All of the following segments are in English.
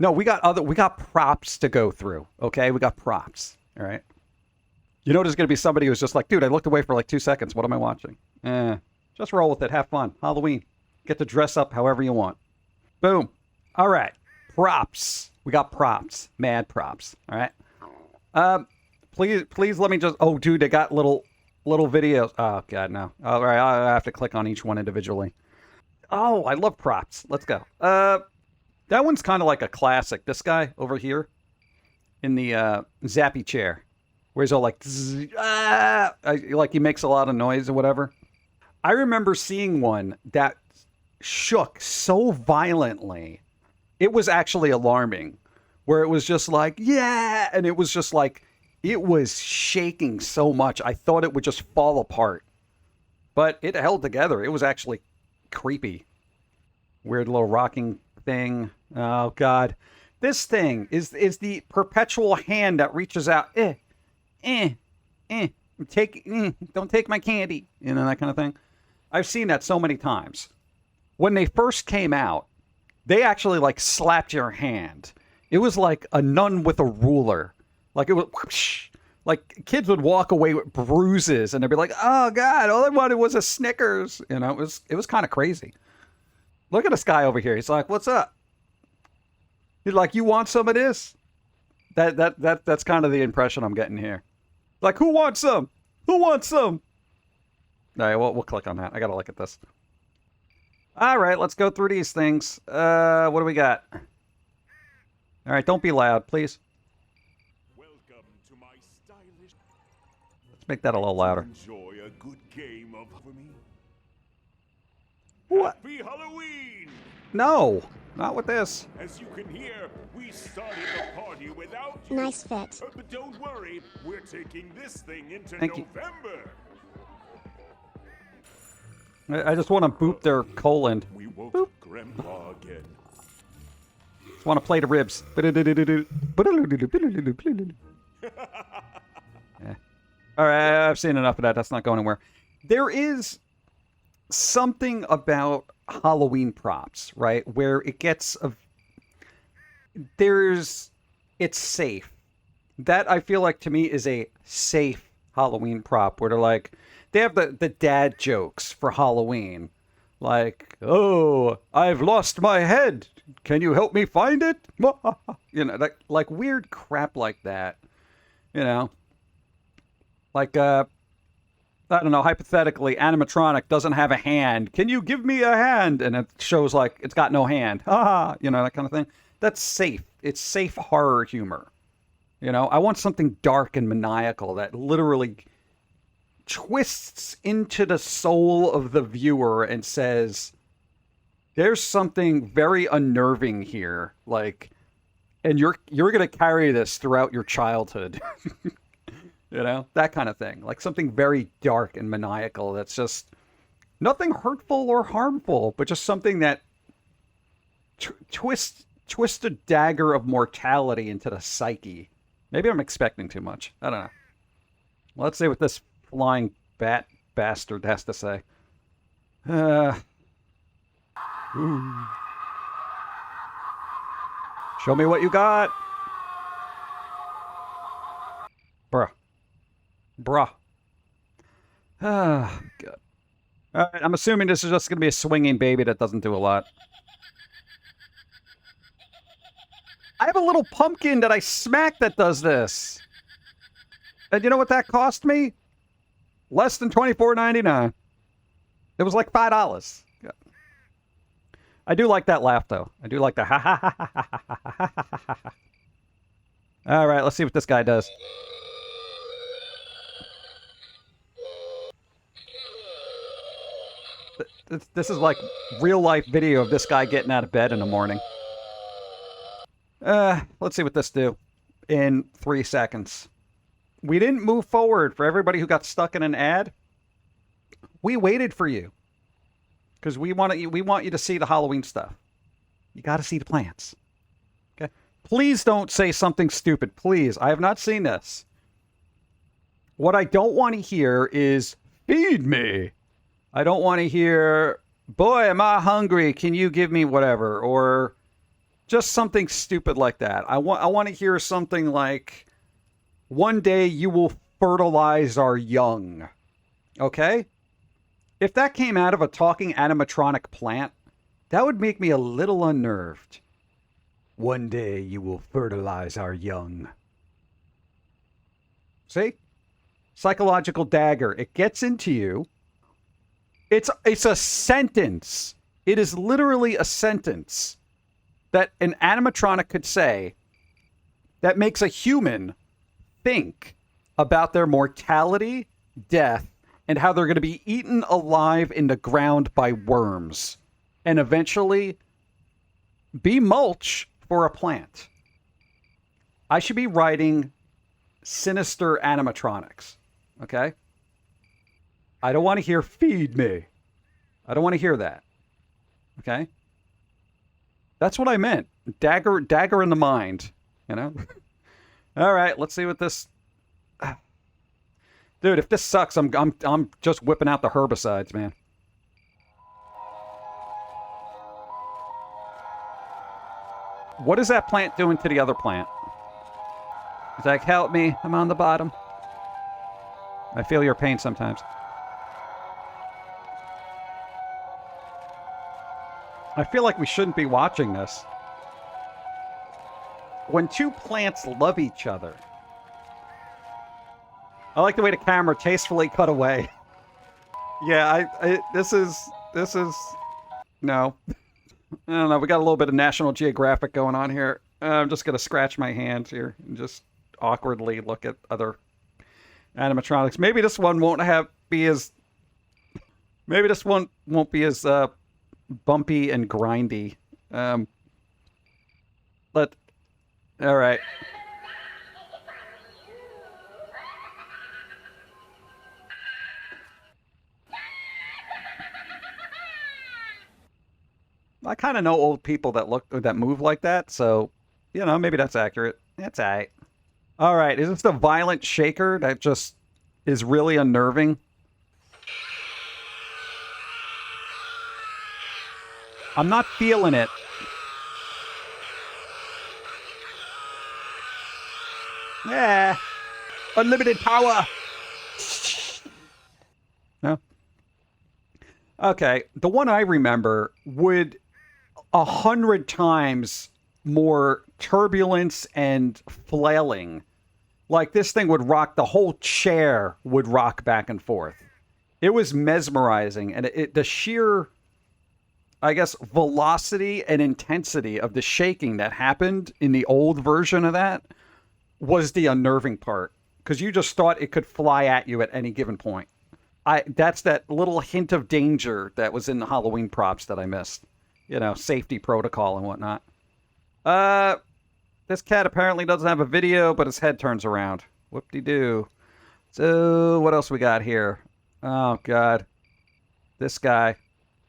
No, we got props to go through. Okay, we got props. All right. You know, there's going to be somebody who's just like, dude, I looked away for like 2 seconds. What am I watching? Just roll with it. Have fun. Halloween. Get to dress up however you want. Boom. All right. Props. We got props. Mad props. All right. Please let me just. Oh, dude, they got little videos. Oh God, no. All right, I have to click on each one individually. Oh, I love props. Let's go. That one's kind of like a classic. This guy over here in the zappy chair, where he's all like, like he makes a lot of noise or whatever. I remember seeing one that shook so violently, it was actually alarming. Where it was just like, yeah, and it was just like, it was shaking so much. I thought it would just fall apart. But it held together. It was actually creepy. Weird little rocking thing. Oh, God. This thing is the perpetual hand that reaches out. Don't take my candy. You know, that kind of thing. I've seen that so many times. When they first came out, they actually, like, slapped your hand. It was like a nun with a ruler. Like, it was, whoosh, like, kids would walk away with bruises, and they'd be like, oh, God, all I wanted was a Snickers. You know, it was kind of crazy. Look at this guy over here. He's like, what's up? He's like, you want some of this? That's kind of the impression I'm getting here. Like, who wants some? Who wants some? All right, we'll click on that. I got to look at this. All right, let's go through these things. What do we got? All right, don't be loud, please. Welcome to my stylish. Let's make that a little louder. Enjoy a good game of Foamy. What? Happy Halloween! No, not with this. As you can hear, we started the party without you. Nice fit. But don't worry, we're taking this thing into Thank you. November. I just want to boop their colon. We woke Boop. Grandpa again. Just want to play the ribs. Yeah. All right, I've seen enough of that. That's not going anywhere. There is something about Halloween props, right? Where it gets it's safe. That I feel like to me is a safe Halloween prop where they're like, they have the dad jokes for Halloween. Like, oh, I've lost my head. Can you help me find it? You know, like weird crap like that. You know, like, I don't know, hypothetically, animatronic doesn't have a hand. Can you give me a hand? And it shows like it's got no hand. You know, that kind of thing. That's safe. It's safe horror humor. You know, I want something dark and maniacal that literally twists into the soul of the viewer and says, there's something very unnerving here. Like, and you're going to carry this throughout your childhood. You know, that kind of thing. Like something very dark and maniacal that's just nothing hurtful or harmful, but just something that twists a dagger of mortality into the psyche. Maybe I'm expecting too much. I don't know. Well, let's see what this flying bat bastard has to say. Show me what you got. Bruh. Ah, good. All right, I'm assuming this is just going to be a swinging baby that doesn't do a lot. I have a little pumpkin that I smack that does this. And you know what that cost me? Less than $24.99. It was like $5. Good. I do like that laugh, though. I do like the ha ha ha ha ha ha ha ha ha. All right, let's see what this guy does. This is like real-life video of this guy getting out of bed in the morning. Let's see what this do in 3 seconds. We didn't move forward for everybody who got stuck in an ad. We waited for you. Because we want you to see the Halloween stuff. You got to see the plants. Okay? Please don't say something stupid. Please. I have not seen this. What I don't want to hear is, feed me. I don't want to hear, boy, am I hungry. Can you give me whatever? Or Just something stupid like that. I want to hear something like, one day you will fertilize our young. Okay? If that came out of a talking animatronic plant, that would make me a little unnerved. One day you will fertilize our young. See? Psychological dagger. It gets into you. It's a sentence. It is literally a sentence that an animatronic could say that makes a human think about their mortality, death, and how they're going to be eaten alive in the ground by worms and eventually be mulch for a plant. I should be writing sinister animatronics, okay? I don't want to hear feed me. I don't want to hear that, okay? That's what I meant. Dagger in the mind, you know? All right, let's see what this... Dude, if this sucks, I'm just whipping out the herbicides, man. What is that plant doing to the other plant? It's like, help me, I'm on the bottom. I feel your pain sometimes. I feel like we shouldn't be watching this. When two plants love each other. I like the way the camera tastefully cut away. Yeah, this is, no. I don't know, we got a little bit of National Geographic going on here. I'm just going to scratch my hand here and just awkwardly look at other animatronics. Maybe this one won't be as bumpy and grindy. All right. I kind of know old people that move like that, so, you know, maybe that's accurate. That's all right. All right, is this the violent shaker that just is really unnerving? I'm not feeling it. Yeah. Unlimited power. No. Okay. The one I remember would 100 times more turbulence and flailing. Like this thing would rock, the whole chair would rock back and forth. It was mesmerizing. And the sheer, I guess, velocity and intensity of the shaking that happened in the old version of that was the unnerving part, because you just thought it could fly at you at any given point. That's that little hint of danger that was in the Halloween props that I missed. You know, safety protocol and whatnot. This cat apparently doesn't have a video, but his head turns around. Whoop-de-doo. So, what else we got here? Oh, God. This guy.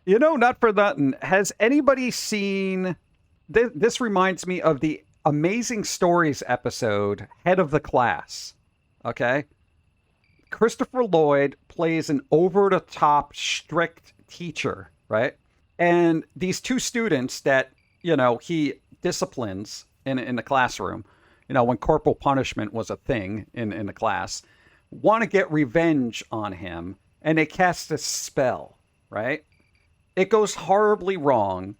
You know, not for nothing. Has anybody seen... This reminds me of the Amazing Stories episode, Head of the Class. Okay? Christopher Lloyd plays an over-the-top, strict teacher, right? And these two students that, you know, he disciplines in the classroom, you know, when corporal punishment was a thing in the class, want to get revenge on him, and they cast a spell, right? It goes horribly wrong,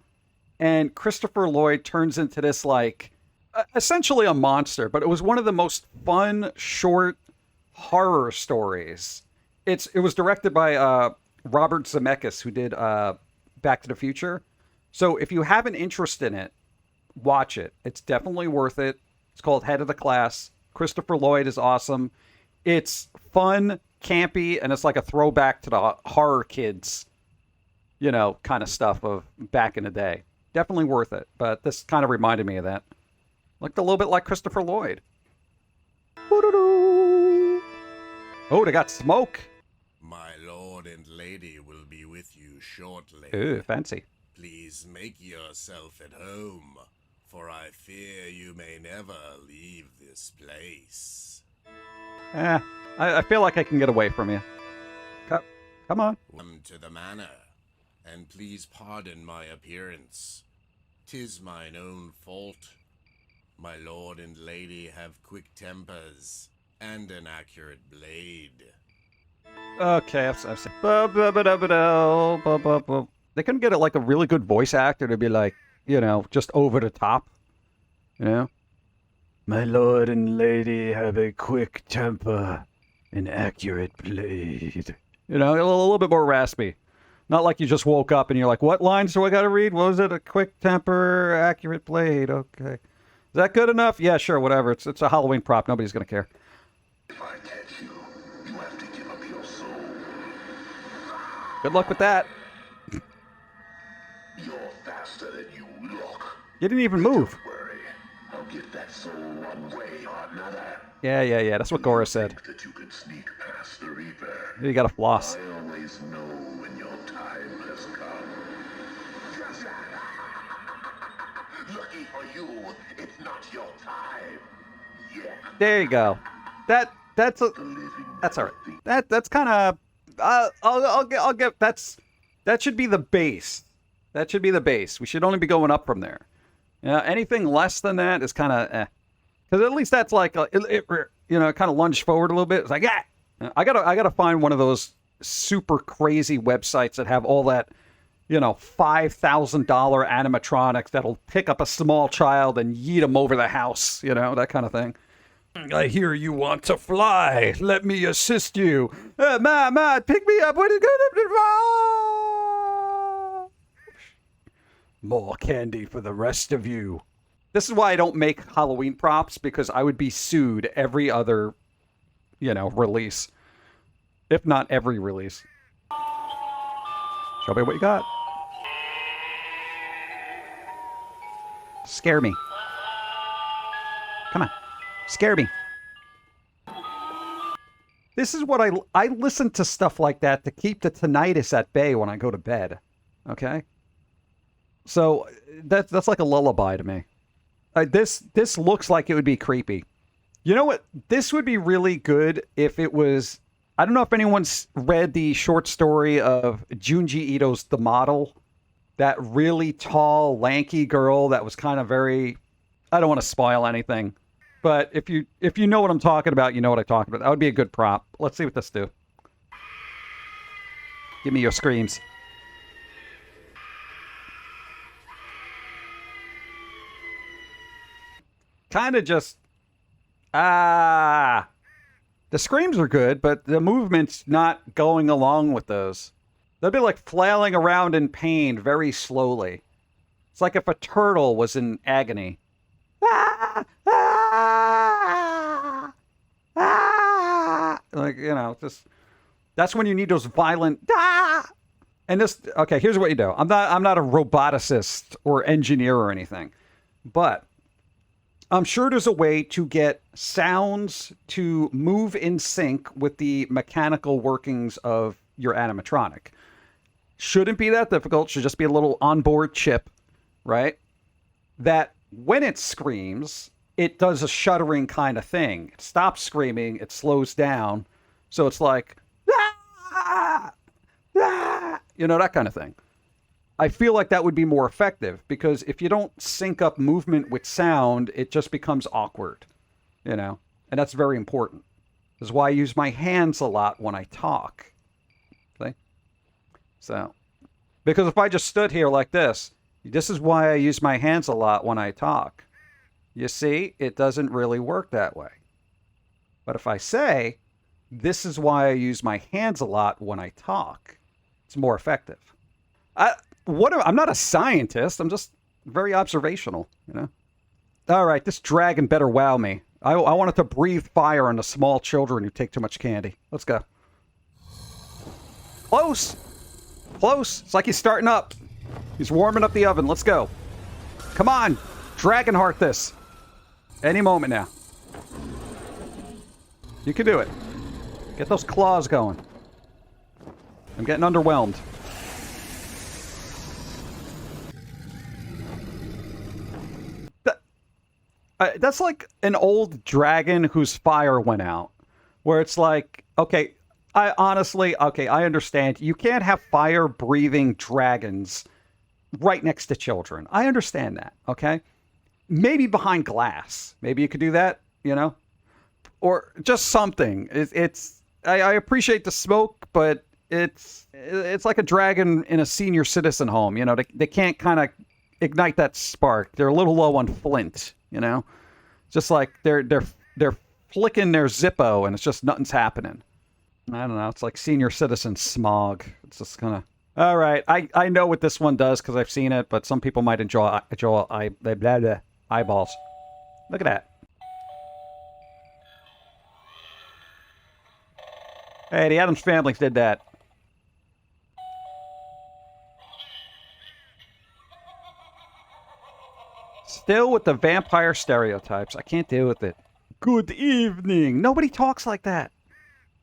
and Christopher Lloyd turns into this, like, essentially a monster, but it was one of the most fun, short horror stories. It was directed by Robert Zemeckis, who did Back to the Future. So if you have an interest in it, watch it. It's definitely worth it. It's called Head of the Class. Christopher Lloyd is awesome. It's fun, campy, and it's like a throwback to the horror kids, you know, kind of stuff of back in the day. Definitely worth it. But this kind of reminded me of that. Looked a little bit like Christopher Lloyd. Oh, they got smoke. My lord and lady will be with you shortly. Ooh, fancy. Please make yourself at home, for I fear you may never leave this place. I feel like I can get away from you. Come on. Come to the manor, and please pardon my appearance. 'Tis mine own fault. My lord and lady have quick tempers and an accurate blade. Okay, I've seen. They couldn't get it like a really good voice actor to be like, you know, just over the top. You know? My lord and lady have a quick temper, an accurate blade. You know, a little bit more raspy. Not like you just woke up and you're like, what lines do I gotta read? What was it? A quick temper, accurate blade. Okay. Is that good enough? Yeah, sure, whatever. It's a Halloween prop. Nobody's gonna care. If I catch you, you have to give up your soul. Good luck with that. You're faster than you look. You didn't even move. Don't worry. I'll get that soul one way or another. Yeah. That's what Gora said. Think that you can sneak past the Reaper. You gotta floss. I always know when your time has come. Lucky for you, it's not your time. Yeah. There you go. That's all right. That's kind of I'll get that should be the base. That should be the base. We should only be going up from there. Anything less than that is kind of because at least that's like it kind of lunged forward a little bit. It's like I gotta find one of those super crazy websites that have all that $5,000 animatronics that'll pick up a small child and yeet them over the house, that kind of thing. I hear you want to fly. Let me assist you. Ma, pick me up. What is going to More candy for the rest of you. This is why I don't make Halloween props, because I would be sued every other, release. If not every release. Show me what you got. Scare me. Come on. Scare me. This is what I listen to stuff like that to keep the tinnitus at bay when I go to bed. Okay? So that's like a lullaby to me. This looks like it would be creepy. You know what? This would be really good if it was... I don't know if anyone's read the short story of Junji Ito's The Model. That really tall, lanky girl that was kind of very... I don't want to spoil anything. But if you know what I'm talking about, you know what I'm talking about. That would be a good prop. Let's see what this do. Give me your screams. Kind of just... The screams are good, but the movement's not going along with those. They'll be like flailing around in pain very slowly. It's like if a turtle was in agony. Like, just... That's when you need those violent... And this... Okay, here's what you do. I'm not a roboticist or engineer or anything. But... I'm sure there's a way to get sounds to move in sync with the mechanical workings of your animatronic. Shouldn't be that difficult. Should just be a little onboard chip, right? That when it screams, it does a shuddering kind of thing. It stops screaming. It slows down. So it's like, that kind of thing. I feel like that would be more effective, because if you don't sync up movement with sound, it just becomes awkward, and that's very important. This is why I use my hands a lot when I talk. See? So, because if I just stood here like this is why I use my hands a lot when I talk. You see, it doesn't really work that way. But if I say, this is why I use my hands a lot when I talk, it's more effective. I'm not a scientist. I'm just very observational, All right, this dragon better wow me. I want it to breathe fire on the small children who take too much candy. Let's go. Close. It's like he's starting up. He's warming up the oven. Let's go. Come on. Dragon heart this. Any moment now. You can do it. Get those claws going. I'm getting underwhelmed. That's like an old dragon whose fire went out. Where it's like, okay, I understand. You can't have fire-breathing dragons right next to children. I understand that, okay? Maybe behind glass. Maybe you could do that, you know? Or just something. I appreciate the smoke, but it's like a dragon in a senior citizen home, you know? They can't kind of ignite that spark. They're a little low on flint, you know? Just like they're flicking their Zippo and it's just nothing's happening. I don't know. It's like senior citizen smog. It's just kind of... All right. I know what this one does because I've seen it, but some people might enjoy eyeballs. Look at that. Hey, the Addams Family did that. Still with the vampire stereotypes. I can't deal with it. Good evening. Nobody talks like that.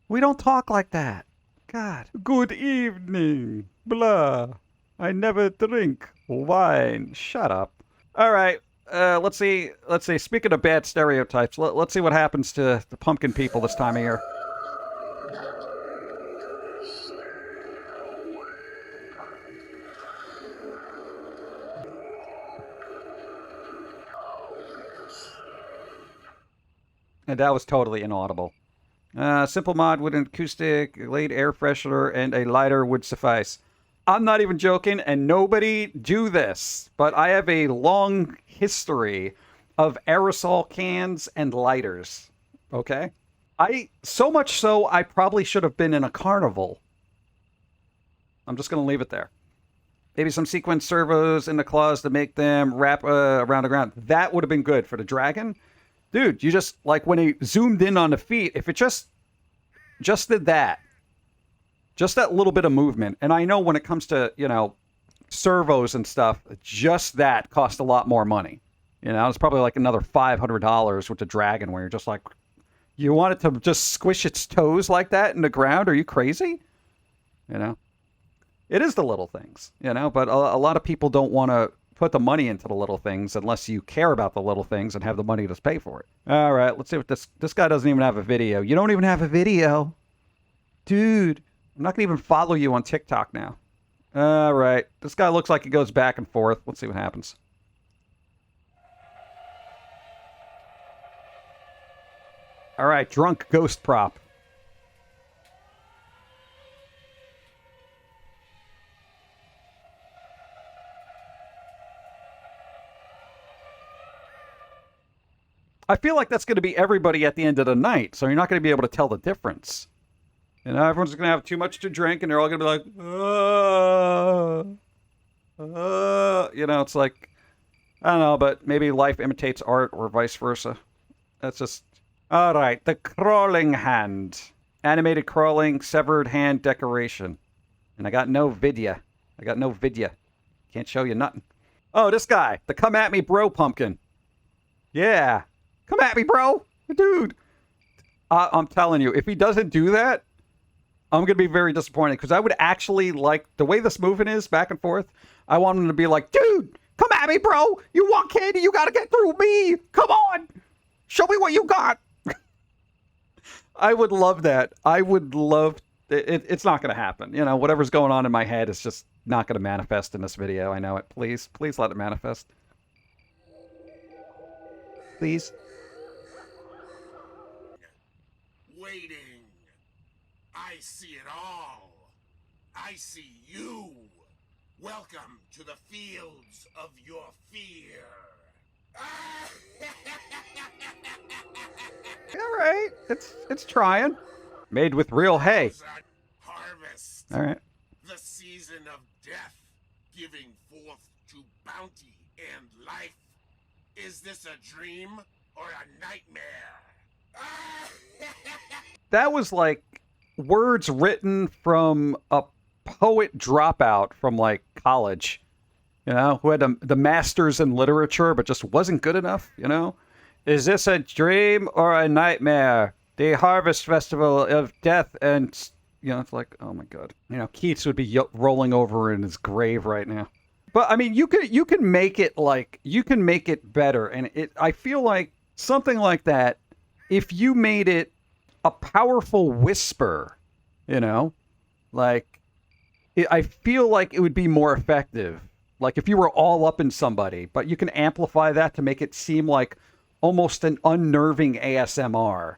We don't talk like that. God. Good evening. Blah. I never drink wine. Shut up. All right. Let's see. Speaking of bad stereotypes, let's see what happens to the pumpkin people this time of year. And that was totally inaudible. Simple mod with an acoustic, laid air freshener, and a lighter would suffice. I'm not even joking, and nobody do this, but I have a long history of aerosol cans and lighters. Okay? So much so, I probably should have been in a carnival. I'm just going to leave it there. Maybe some sequence servos in the claws to make them wrap around the ground. That would have been good for the dragon. Dude, you just, like, when he zoomed in on the feet, if it just did that, just that little bit of movement, and I know when it comes to, you know, servos and stuff, just that cost a lot more money. You know, it's probably like another $500 with the dragon, where you're just like, you want it to just squish its toes like that in the ground? Are you crazy? You know? It is the little things, you know, but a lot of people don't want to put the money into the little things unless you care about the little things and have the money to pay for it. All right, let's see what this guy doesn't even have a video. You don't even have a video? Dude, I'm not going to even follow you on TikTok now. All right, this guy looks like he goes back and forth. Let's see what happens. All right, drunk ghost prop. I feel like that's going to be everybody at the end of the night, so you're not going to be able to tell the difference. You know, everyone's going to have too much to drink, and they're all going to be like, you know, it's like, I don't know, but maybe life imitates art or vice versa. That's just... All right, the crawling hand. Animated crawling, severed hand decoration. And I got no vidya. Can't show you nothing. Oh, this guy, the come at me bro pumpkin. Yeah. Come at me, bro. Dude. I'm telling you, if he doesn't do that, I'm going to be very disappointed, because I would actually like, the way this moving is back and forth, I want him to be like, dude, come at me, bro. You want candy, you got to get through me. Come on. Show me what you got. I would love that. I would love it. It's not going to happen. You know, whatever's going on in my head is just not going to manifest in this video. I know it. Please let it manifest. Please. Waiting. I see it all. I see you. Welcome to the fields of your fear. All right, it's trying. Made with real hay. Harvest. All right. The season of death, giving forth to bounty and life. Is this a dream or a nightmare? That was like words written from a poet dropout from like college, you know, who had the master's in literature but just wasn't good enough, you know? Is this a dream or a nightmare? The harvest festival of death and, you know, it's like, oh my God. You know, Keats would be rolling over in his grave right now. But I mean, you can make it like, you can make it better. And I feel like something like that, if you made it a powerful whisper, you know, like, I feel like it would be more effective. Like if you were all up in somebody, but you can amplify that to make it seem like almost an unnerving ASMR.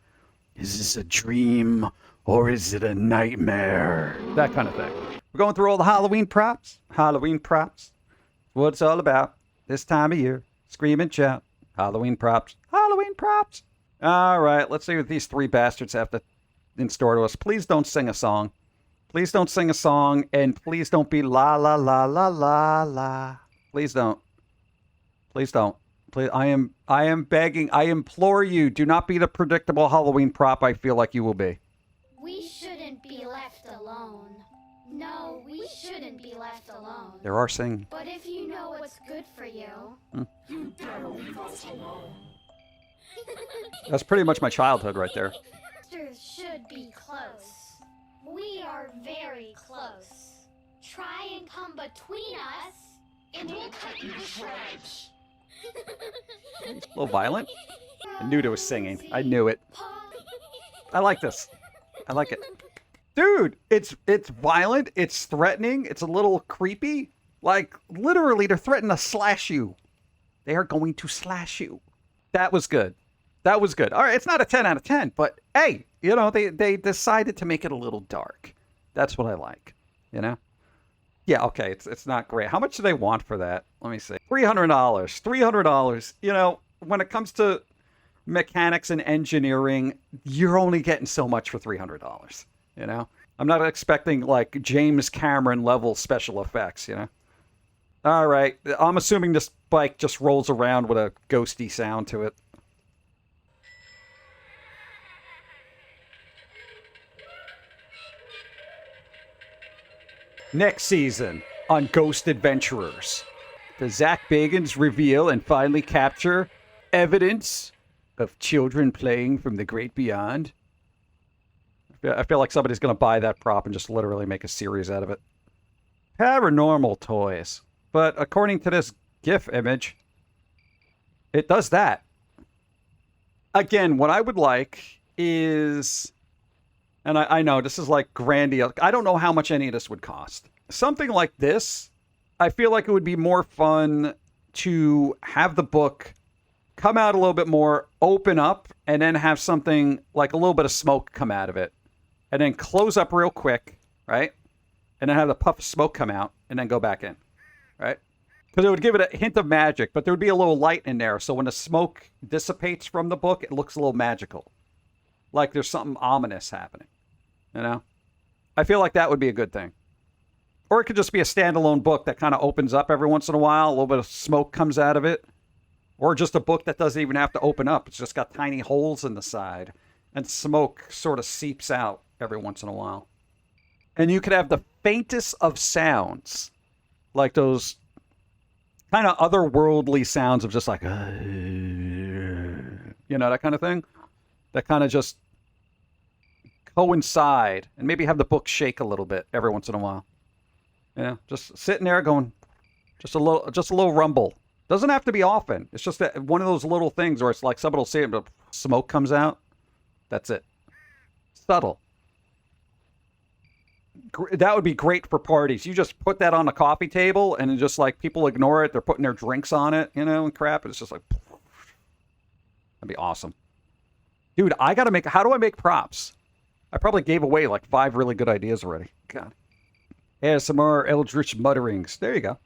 Is this a dream or is it a nightmare? That kind of thing. We're going through all the Halloween props. Halloween props. What it's all about this time of year. Scream and shout. Halloween props. Halloween props. All right, let's see what these three bastards have to in store to us. Please don't sing a song. Please don't sing a song, and please don't be la la la la la la. Please don't. Please don't. Please, I am begging. I implore you. Do not be the predictable Halloween prop I feel like you will be. We shouldn't be left alone. No, we shouldn't be left alone. There are singing. But if you know what's good for you, you don't leave us alone. That's pretty much my childhood right there. Monsters should be close. We are very close. Try and come between us, and we'll cut you to shreds. A little violent. I knew there was singing. I knew it. I like this. I like it. Dude, it's violent. It's threatening. It's a little creepy. Like, literally, they're threatening to slash you. They are going to slash you. That was good. That was good. All right, it's not a 10 out of 10, but hey, you know, they decided to make it a little dark. That's what I like, you know? Yeah, okay, it's not great. How much do they want for that? Let me see. $300. $300. You know, when it comes to mechanics and engineering, you're only getting so much for $300, you know? I'm not expecting, like, James Cameron level special effects, you know? All right, I'm assuming this bike just rolls around with a ghosty sound to it. Next season on Ghost Adventurers, does Zach Bagans reveal and finally capture evidence of children playing from the great beyond? I feel like somebody's going to buy that prop and just literally make a series out of it. Paranormal toys. But according to this GIF image, it does that. Again, what I would like is... And I know this is like grandiose. I don't know how much any of this would cost. Something like this, I feel like it would be more fun to have the book come out a little bit more, open up, and then have something like a little bit of smoke come out of it. And then close up real quick, right? And then have the puff of smoke come out and then go back in, right? Because it would give it a hint of magic, but there would be a little light in there. So when the smoke dissipates from the book, it looks a little magical. Like there's something ominous happening. You know? I feel like that would be a good thing. Or it could just be a standalone book that kind of opens up every once in a while. A little bit of smoke comes out of it. Or just a book that doesn't even have to open up. It's just got tiny holes in the side. And smoke sort of seeps out every once in a while. And you could have the faintest of sounds. Like those kind of otherworldly sounds of just like... you know, that kind of thing. That kind of just coincide and maybe have the book shake a little bit every once in a while. You know, just sitting there going, just a little rumble. Doesn't have to be often. It's just that one of those little things where it's like somebody will see it, but smoke comes out. That's it. Subtle. That would be great for parties. You just put that on the coffee table and just like people ignore it. They're putting their drinks on it, you know, and crap. It's just like, that'd be awesome. Dude, I gotta make, how do I make props? I probably gave away like 5 really good ideas already. God. ASMR Eldritch mutterings. There you go.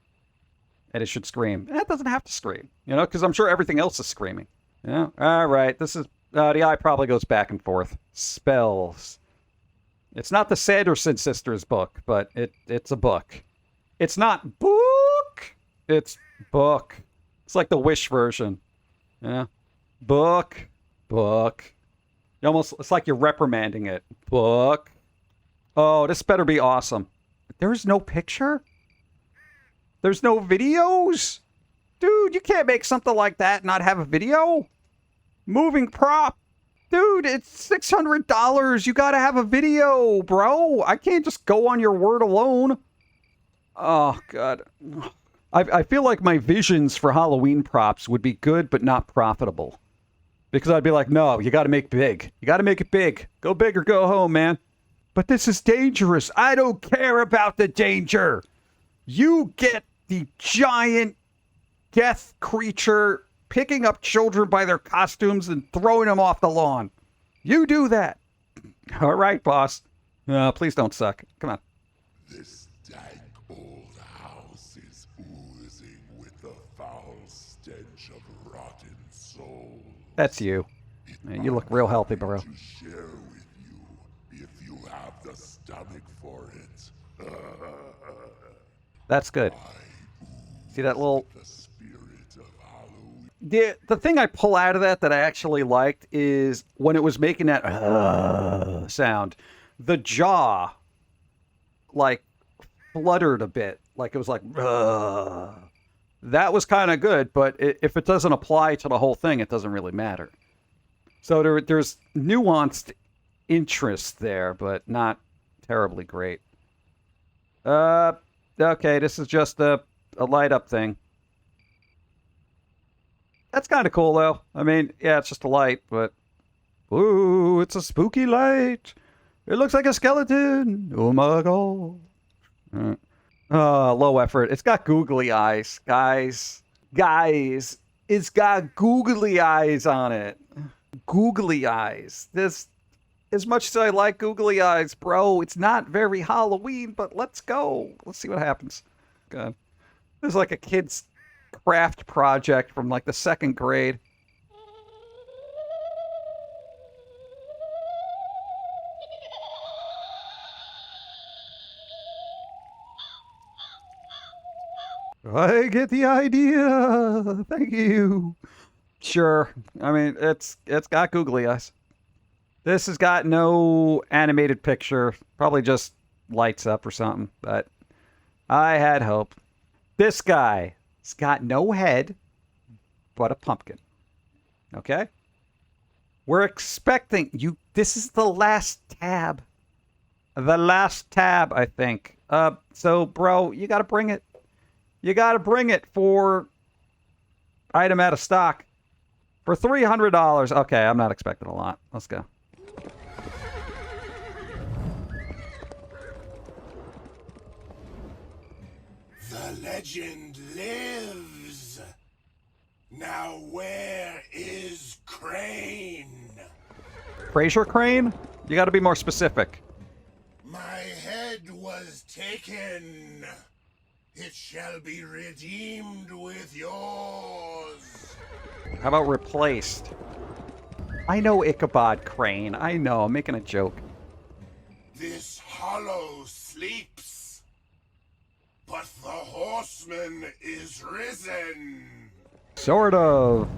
And it should scream. It doesn't have to scream, you know, because I'm sure everything else is screaming. Yeah. All right. This is, the eye probably goes back and forth. Spells. It's not the Sanderson sisters book, but it's a book. It's not book. It's book. It's like the Wish version. Yeah. Book. Book. You almost, it's like you're reprimanding it. Book. Oh, this better be awesome. There's no picture? There's no videos? Dude, you can't make something like that and not have a video. Moving prop. Dude, it's $600. You gotta have a video, bro. I can't just go on your word alone. Oh, God. I feel like my visions for Halloween props would be good, but not profitable. Because I'd be like, no, you gotta make big. You gotta make it big. Go big or go home, man. But this is dangerous. I don't care about the danger. You get the giant death creature picking up children by their costumes and throwing them off the lawn. You do that. All right, boss. Please don't suck. Come on. This dank old house is oozing with the foul stench of rotten souls. That's you. Man, you look real healthy, bro. To share with you if you have the stomach for it. That's good. See that little... The spirit of Halloween. The thing I pull out of that I actually liked is when it was making that sound, the jaw, like, fluttered a bit. Like, it was like, that was kind of good, but if it doesn't apply to the whole thing, it doesn't really matter. So there's nuanced interest there, but not terribly great. Okay, this is just a light-up thing. That's kind of cool, though. I mean, yeah, it's just a light, but... Ooh, it's a spooky light. It looks like a skeleton. Oh, my God. Low effort. It's got googly eyes, guys. Guys, it's got googly eyes on it. Googly eyes. This... As much as I like googly eyes, bro, it's not very Halloween, but let's go. Let's see what happens. God. This is like a kid's craft project from like the 2nd grade. I get the idea. Thank you. Sure. I mean, it's got googly eyes. This has got no animated picture. Probably just lights up or something. But I had hope. This guy has got no head, but a pumpkin. Okay? We're expecting you. This is the last tab. The last tab, I think. So, bro, you got to bring it. You got to bring it for item out of stock. For $300. Okay, I'm not expecting a lot. Let's go. The legend lives. Now where is Crane? Fraser Crane? You got to be more specific. My head was taken. It shall be redeemed with yours. How about replaced? I know Ichabod Crane. I know. I'm making a joke. This hollow sleeps, but the horseman is risen. Sort of.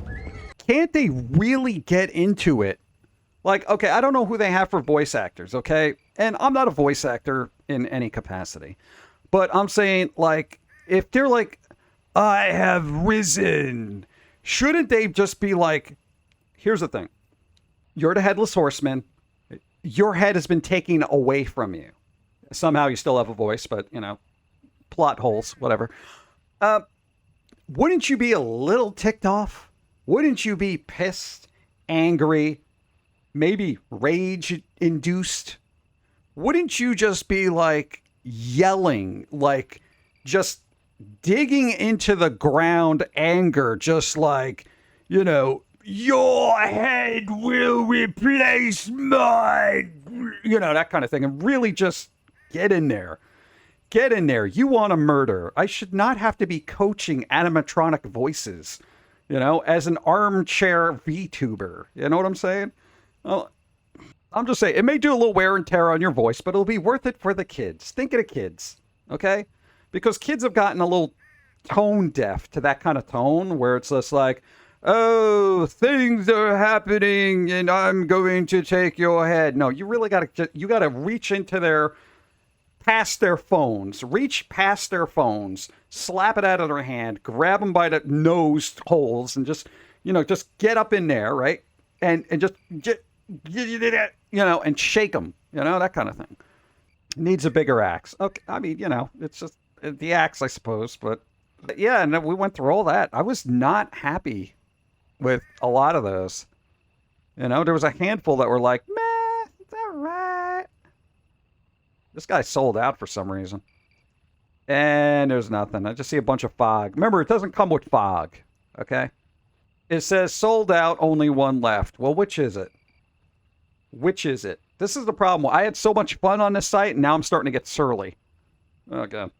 Can't they really get into it? Like, okay, I don't know who they have for voice actors, okay? And I'm not a voice actor in any capacity. But I'm saying, like, if they're like, I have risen, shouldn't they just be like, here's the thing. You're the headless horseman. Your head has been taken away from you. Somehow you still have a voice, but, you know, plot holes, whatever. Wouldn't you be a little ticked off? Wouldn't you be pissed, angry, maybe rage-induced? Wouldn't you just be, like, yelling, like, just digging into the ground anger, just like, you know, your head will replace mine, you know, that kind of thing, and really just get in there. Get in there. You want to murder. I should not have to be coaching animatronic voices, you know, as an armchair VTuber. You know what I'm saying? Well, I'm just saying, it may do a little wear and tear on your voice, but it'll be worth it for the kids. Think of the kids, okay? Because kids have gotten a little tone deaf to that kind of tone where it's just like, oh, things are happening and I'm going to take your head. No, you really got to reach into past their phones, reach past their phones, slap it out of their hand, grab them by the nose holes and just, you know, just get up in there, right? And just get, you know, and shake them, you know, that kind of thing. Needs a bigger axe. Okay, I mean, you know, it's just the axe, I suppose, but yeah, and we went through all that. I was not happy with a lot of those. You know, there was a handful that were like, meh, it's all right. This guy sold out for some reason. And there's nothing. I just see a bunch of fog. Remember, it doesn't come with fog. Okay? It says sold out, only one left. Well, which is it? Which is it? This is the problem. I had so much fun on this site, and now I'm starting to get surly. Oh, God.